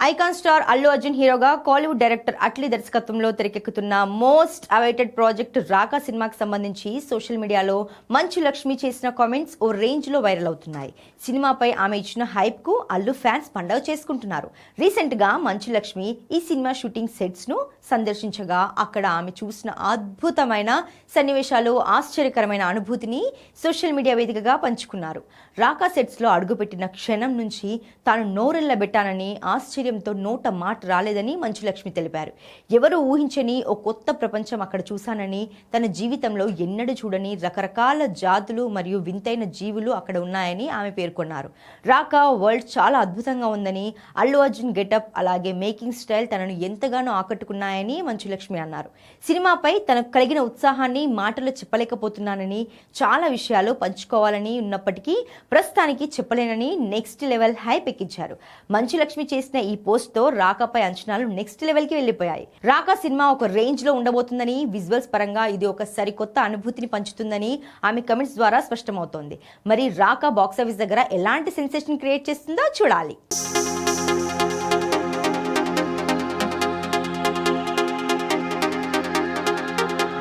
Icon star Allu Arjun హీరోగా Kollywood director Atlee దర్శకత్వంలో తెరకెక్కుతున్న మోస్ట్ అవైటెడ్ ప్రాజెక్ట్ రాకా సినిమాకి సంబంధించి సోషల్ మీడియాలో మంచు లక్ష్మి చేసిన కామెంట్స్ ఓ రేంజ్ లో వైరల్ అవుతున్నాయి. సినిమాపై ఆమె ఇచ్చిన హైప్ కు అల్లు ఫ్యాన్స్ పండగ చేసుకుంటున్నారు. రీసెంట్ గా మంచు లక్ష్మి ఈ సినిమా షూటింగ్ సెట్స్ ను సందర్శించగా అక్కడ ఆమె చూసిన అద్భుతమైన సన్నివేశాలు, ఆశ్చర్యకరమైన అనుభూతిని సోషల్ మీడియా వేదికగా పంచుకున్నారు. రాకా సెట్స్ లో అడుగుపెట్టిన క్షణం నుంచి తాను నోరెళ్లబెట్టానని, ఆశ్చర్యంతో నోట మాట రాలేదని మంచులక్ష్మి తెలిపారు. ఎవరు ఊహించని ఓ కొత్త ప్రపంచం అక్కడ చూశానని, తన జీవితంలో ఎన్నడూ చూడని రకరకాల జాతులు మరియు వింతైన జీవులు అక్కడ ఉన్నాయని ఆమె పేర్కొన్నారు. రాకా వరల్డ్ చాలా అద్భుతంగా ఉందని, అల్లు అర్జున్ గెటప్ అలాగే మేకింగ్ స్టైల్ తనను ఎంతగానో ఆకట్టుకున్నాయని మంచులక్ష్మి అన్నారు. సినిమాపై తనకు కలిగిన ఉత్సాహాన్ని మాటలు చెప్పలేకపోతున్నానని, చాలా విషయాలు పంచుకోవాలని ఉన్నప్పటికీ ప్రస్తుతానికి చెప్పలేనని నెక్స్ట్ లెవెల్ హైప్ ఎక్కించారు. మంచులక్ష్మి చేసిన ఈ పోస్ట్ తో రాకాపై అంచనాలు నెక్స్ట్ లెవెల్ కి వెళ్లిపోయాయి. రాకా సినిమా ఒక రేంజ్ లో ఉండబోతుందని, విజువల్స్ పరంగా ఇది ఒక సరికొత్త అనుభూతిని పంచుతుందని ఆమె కమెంట్స్ ద్వారా స్పష్టమవుతోంది. మరి రాకా బాక్సాఫీస్ దగ్గర ఎలాంటి సెన్సేషన్ క్రియేట్ చేస్తుందో చూడాలి.